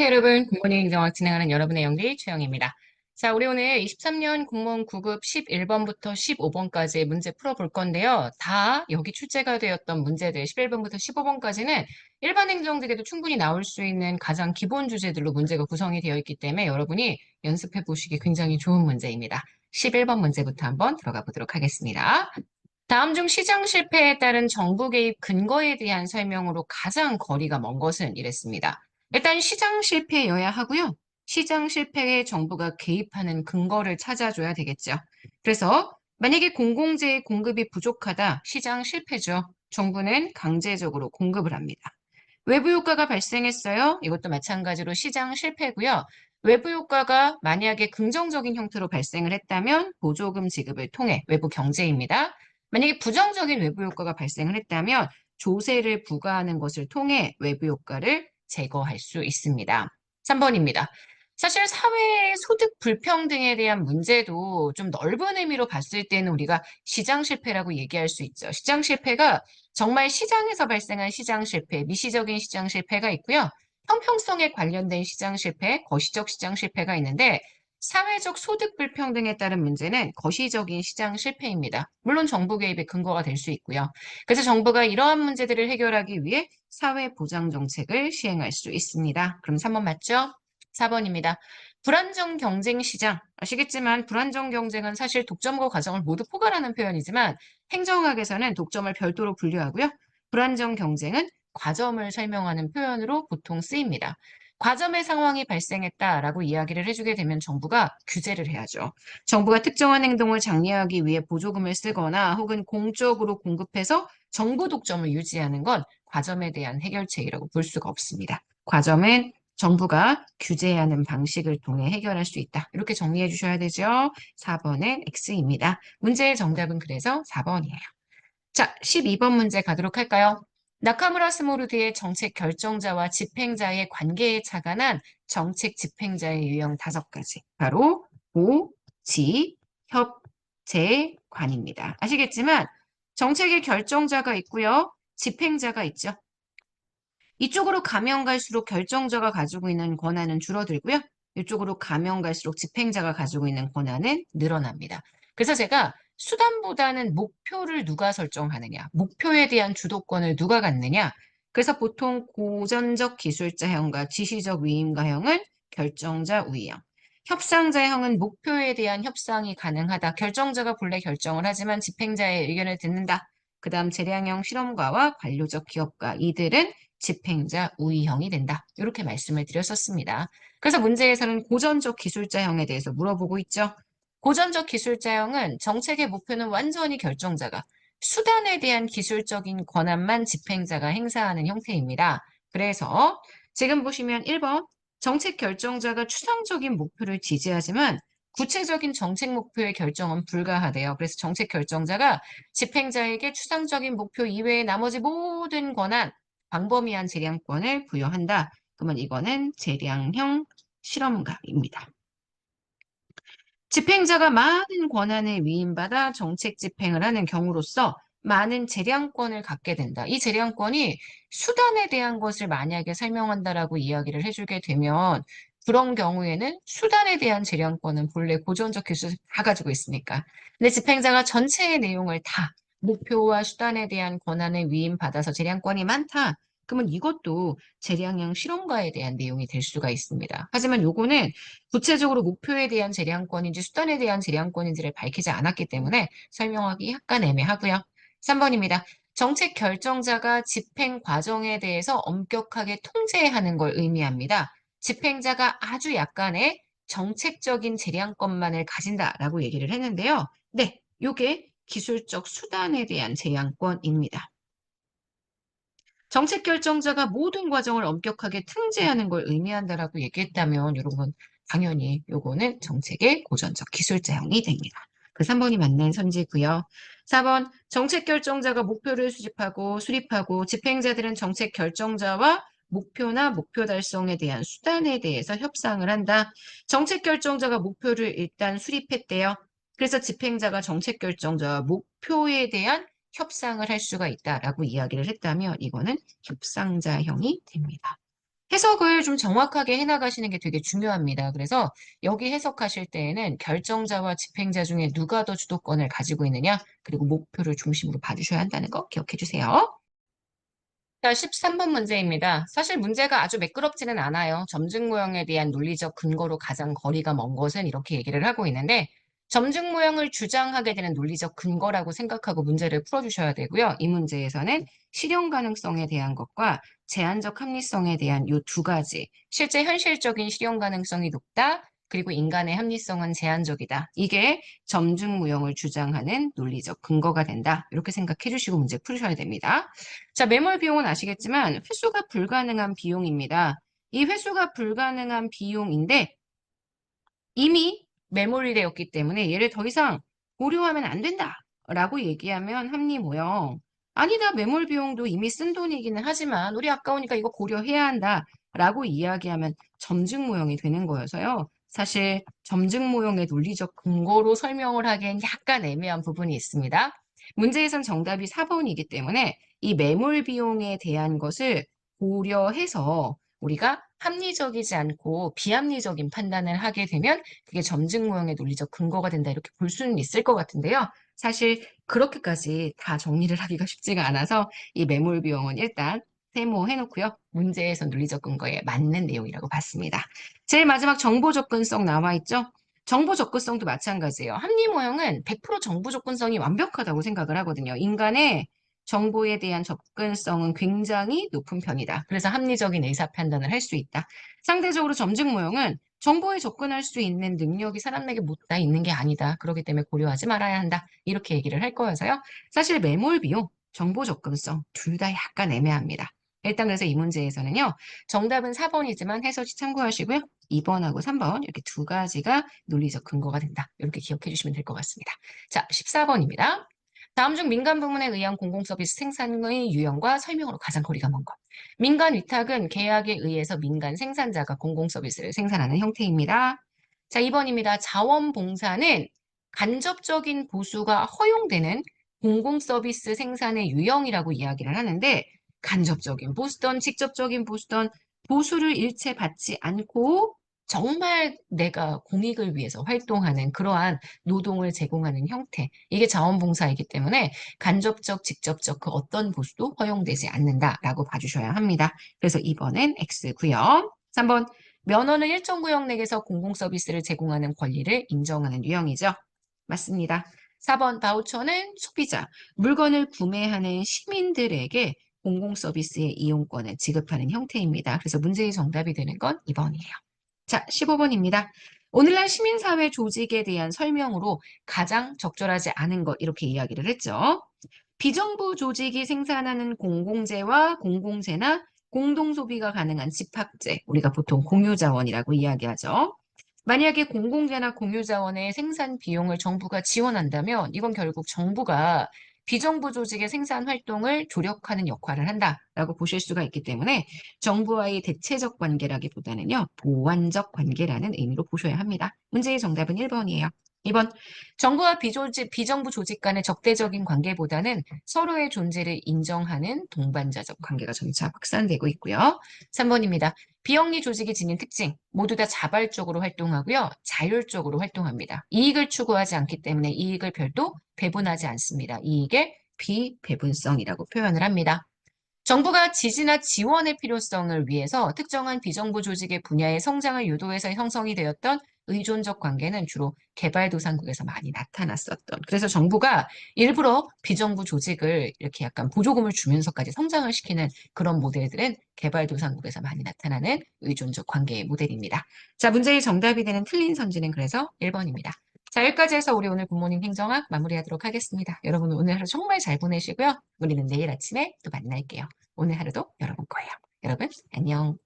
여러분. 굿모닝 행정학 진행하는 여러분의 영디 최영입니다. 자, 우리 오늘 23년 공무원 9급 11번부터 15번까지 문제 풀어볼 건데요. 다 여기 출제가 되었던 문제들 11번부터 15번까지는 일반 행정직에도 충분히 나올 수 있는 가장 기본 주제들로 문제가 구성이 되어 있기 때문에 여러분이 연습해 보시기 굉장히 좋은 문제입니다. 11번 문제부터 한번 들어가 보도록 하겠습니다. 다음 중 시장 실패에 따른 정부 개입 근거에 대한 설명으로 가장 거리가 먼 것은 이랬습니다. 일단 시장 실패여야 하고요. 시장 실패에 정부가 개입하는 근거를 찾아줘야 되겠죠. 그래서 만약에 공공재의 공급이 부족하다, 시장 실패죠. 정부는 강제적으로 공급을 합니다. 외부 효과가 발생했어요. 이것도 마찬가지로 시장 실패고요. 외부 효과가 만약에 긍정적인 형태로 발생을 했다면 보조금 지급을 통해 외부 경제입니다. 만약에 부정적인 외부 효과가 발생을 했다면 조세를 부과하는 것을 통해 외부 효과를 제거할 수 있습니다. 3번입니다. 사실 사회의 소득 불평등에 대한 문제도 좀 넓은 의미로 봤을 때는 우리가 시장 실패라고 얘기할 수 있죠. 시장 실패가 정말 시장에서 발생한 시장 실패, 미시적인 시장 실패가 있고요. 형평성에 관련된 시장 실패, 거시적 시장 실패가 있는데 사회적 소득 불평등에 따른 문제는 거시적인 시장 실패입니다. 물론 정부 개입의 근거가 될 수 있고요. 그래서 정부가 이러한 문제들을 해결하기 위해 사회 보장 정책을 시행할 수 있습니다. 그럼 3번 맞죠? 4번입니다. 불안정 경쟁 시장. 아시겠지만 불안정 경쟁은 사실 독점과 과정을 모두 포괄하는 표현이지만 행정학에서는 독점을 별도로 분류하고요. 불안정 경쟁은 과점을 설명하는 표현으로 보통 쓰입니다. 과점의 상황이 발생했다라고 이야기를 해주게 되면 정부가 규제를 해야죠. 정부가 특정한 행동을 장려하기 위해 보조금을 쓰거나 혹은 공적으로 공급해서 정부 독점을 유지하는 건 과점에 대한 해결책이라고 볼 수가 없습니다. 과점은 정부가 규제하는 방식을 통해 해결할 수 있다. 이렇게 정리해 주셔야 되죠. 4번은 X입니다. 문제의 정답은 그래서 4번이에요. 자, 12번 문제 가도록 할까요? 나카무라 스모르드의 정책 결정자와 집행자의 관계에 착안한 정책 집행자의 유형 5가지. 바로 보, 지, 협, 재, 관입니다. 아시겠지만 정책의 결정자가 있고요. 집행자가 있죠. 이쪽으로 가면 갈수록 결정자가 가지고 있는 권한은 줄어들고요. 이쪽으로 가면 갈수록 집행자가 가지고 있는 권한은 늘어납니다. 그래서 제가 수단보다는 목표를 누가 설정하느냐, 목표에 대한 주도권을 누가 갖느냐. 그래서 보통 고전적 기술자형과 지시적 위임가형은 결정자 우위형. 협상자형은 목표에 대한 협상이 가능하다. 결정자가 본래 결정을 하지만 집행자의 의견을 듣는다. 그 다음 재량형 실험가와 관료적 기업가 이들은 집행자 우위형이 된다. 이렇게 말씀을 드렸었습니다. 그래서 문제에서는 고전적 기술자형에 대해서 물어보고 있죠. 고전적 기술자형은 정책의 목표는 완전히 결정자가, 수단에 대한 기술적인 권한만 집행자가 행사하는 형태입니다. 그래서 지금 보시면 1번 정책 결정자가 추상적인 목표를 지지하지만 구체적인 정책 목표의 결정은 불가하대요. 그래서 정책 결정자가 집행자에게 추상적인 목표 이외의 나머지 모든 권한, 광범위한 재량권을 부여한다. 그러면 이거는 재량형 실험가입니다. 집행자가 많은 권한을 위임받아 정책 집행을 하는 경우로서 많은 재량권을 갖게 된다. 이 재량권이 수단에 대한 것을 만약에 설명한다라고 이야기를 해주게 되면 그런 경우에는 수단에 대한 재량권은 본래 고전적 기술을 다 가지고 있으니까. 근데 집행자가 전체의 내용을 다 목표와 수단에 대한 권한을 위임받아서 재량권이 많다. 그러면 이것도 재량형 실험가에 대한 내용이 될 수가 있습니다. 하지만 요거는 구체적으로 목표에 대한 재량권인지 수단에 대한 재량권인지를 밝히지 않았기 때문에 설명하기 약간 애매하고요. 3번입니다. 정책 결정자가 집행 과정에 대해서 엄격하게 통제하는 걸 의미합니다. 집행자가 아주 약간의 정책적인 재량권만을 가진다라고 얘기를 했는데요. 네, 요게 기술적 수단에 대한 재량권입니다. 정책 결정자가 모든 과정을 엄격하게 통제하는 걸 의미한다라고 얘기했다면 이런 건 당연히 요거는 정책의 고전적 기술자형이 됩니다. 그 3번이 맞는 선지고요. 4번 정책 결정자가 목표를 수립하고 수립하고 집행자들은 정책 결정자와 목표나 목표 달성에 대한 수단에 대해서 협상을 한다. 정책 결정자가 목표를 일단 수립했대요. 그래서 집행자가 정책 결정자와 목표에 대한 협상을 할 수가 있다라고 이야기를 했다면 이거는 협상자형이 됩니다. 해석을 좀 정확하게 해나가시는 게 되게 중요합니다. 그래서 여기 해석하실 때에는 결정자와 집행자 중에 누가 더 주도권을 가지고 있느냐, 그리고 목표를 중심으로 봐주셔야 한다는 거 기억해 주세요. 자, 13번 문제입니다. 사실 문제가 아주 매끄럽지는 않아요. 점증 모형에 대한 논리적 근거로 가장 거리가 먼 것은 이렇게 얘기를 하고 있는데, 점증 모형을 주장하게 되는 논리적 근거라고 생각하고 문제를 풀어주셔야 되고요. 이 문제에서는 실현 가능성에 대한 것과 제한적 합리성에 대한 이 두 가지, 실제 현실적인 실현 가능성이 높다, 그리고 인간의 합리성은 제한적이다. 이게 점증 모형을 주장하는 논리적 근거가 된다. 이렇게 생각해 주시고 문제 풀으셔야 됩니다. 자, 매몰 비용은 아시겠지만 회수가 불가능한 비용입니다. 이 회수가 불가능한 비용인데 이미 매몰이 되었기 때문에 얘를 더 이상 고려하면 안 된다라고 얘기하면 합리 모형. 아니다, 매몰 비용도 이미 쓴 돈이기는 하지만 우리 아까우니까 이거 고려해야 한다라고 이야기하면 점증 모형이 되는 거여서요. 사실 점증 모형의 논리적 근거로 설명을 하기엔 약간 애매한 부분이 있습니다. 문제에선 정답이 4번이기 때문에 이 매몰 비용에 대한 것을 고려해서 우리가 합리적이지 않고 비합리적인 판단을 하게 되면 그게 점증 모형의 논리적 근거가 된다 이렇게 볼 수는 있을 것 같은데요. 사실 그렇게까지 다 정리를 하기가 쉽지가 않아서 이 매몰 비용은 일단 세모해 놓고요. 문제에서 논리적 근거에 맞는 내용이라고 봤습니다. 제일 마지막 정보 접근성 나와 있죠? 정보 접근성도 마찬가지예요. 합리 모형은 100% 정보 접근성이 완벽하다고 생각을 하거든요. 인간의 정보에 대한 접근성은 굉장히 높은 편이다. 그래서 합리적인 의사 판단을 할 수 있다. 상대적으로 점증 모형은 정보에 접근할 수 있는 능력이 사람에게 못 다 있는 게 아니다. 그렇기 때문에 고려하지 말아야 한다. 이렇게 얘기를 할 거여서요. 사실 매몰 비용, 정보 접근성 둘 다 약간 애매합니다. 일단 그래서 이 문제에서는요. 정답은 4번이지만 해설시 참고하시고요. 2번하고 3번 이렇게 두 가지가 논리적 근거가 된다. 이렇게 기억해 주시면 될 것 같습니다. 자, 14번입니다. 다음 중 민간 부문에 의한 공공서비스 생산의 유형과 설명으로 가장 거리가 먼 것. 민간 위탁은 계약에 의해서 민간 생산자가 공공서비스를 생산하는 형태입니다. 자, 2번입니다. 자원봉사는 간접적인 보수가 허용되는 공공서비스 생산의 유형이라고 이야기를 하는데 간접적인 보수든 직접적인 보수든 보수를 일체 받지 않고 정말 내가 공익을 위해서 활동하는 그러한 노동을 제공하는 형태. 이게 자원봉사이기 때문에 간접적, 직접적 그 어떤 보수도 허용되지 않는다라고 봐주셔야 합니다. 그래서 2번은 X고요. 3번 면허는 일정 구역 내에서 공공서비스를 제공하는 권리를 인정하는 유형이죠. 맞습니다. 4번 바우처는 소비자, 물건을 구매하는 시민들에게 공공서비스의 이용권을 지급하는 형태입니다. 그래서 문제의 정답이 되는 건 2번이에요. 자, 15번입니다. 오늘날 시민사회 조직에 대한 설명으로 가장 적절하지 않은 것 이렇게 이야기를 했죠. 비정부 조직이 생산하는 공공재와 공공재나 공동소비가 가능한 집합재, 우리가 보통 공유자원이라고 이야기하죠. 만약에 공공재나 공유자원의 생산 비용을 정부가 지원한다면 이건 결국 정부가 비정부 조직의 생산 활동을 조력하는 역할을 한다라고 보실 수가 있기 때문에 정부와의 대체적 관계라기보다는요, 보완적 관계라는 의미로 보셔야 합니다. 문제의 정답은 1번이에요. 2번, 정부와 비정부 조직 간의 적대적인 관계보다는 서로의 존재를 인정하는 동반자적 관계가 점차 확산되고 있고요. 3번입니다. 비영리 조직이 지닌 특징, 모두 다 자발적으로 활동하고요. 자율적으로 활동합니다. 이익을 추구하지 않기 때문에 이익을 별도 배분하지 않습니다. 이익의 비배분성이라고 표현을 합니다. 정부가 지지나 지원의 필요성을 위해서 특정한 비정부 조직의 분야의 성장을 유도해서 형성이 되었던 의존적 관계는 주로 개발도상국에서 많이 나타났었던. 그래서 정부가 일부러 비정부 조직을 이렇게 약간 보조금을 주면서까지 성장을 시키는 그런 모델들은 개발도상국에서 많이 나타나는 의존적 관계의 모델입니다. 자, 문제의 정답이 되는 틀린 선지는 그래서 1번입니다. 자, 여기까지 해서 우리 오늘 굿모닝 행정학 마무리하도록 하겠습니다. 여러분 오늘 하루 정말 잘 보내시고요. 우리는 내일 아침에 또 만날게요. 오늘 하루도 여러분 거예요. 여러분, 안녕.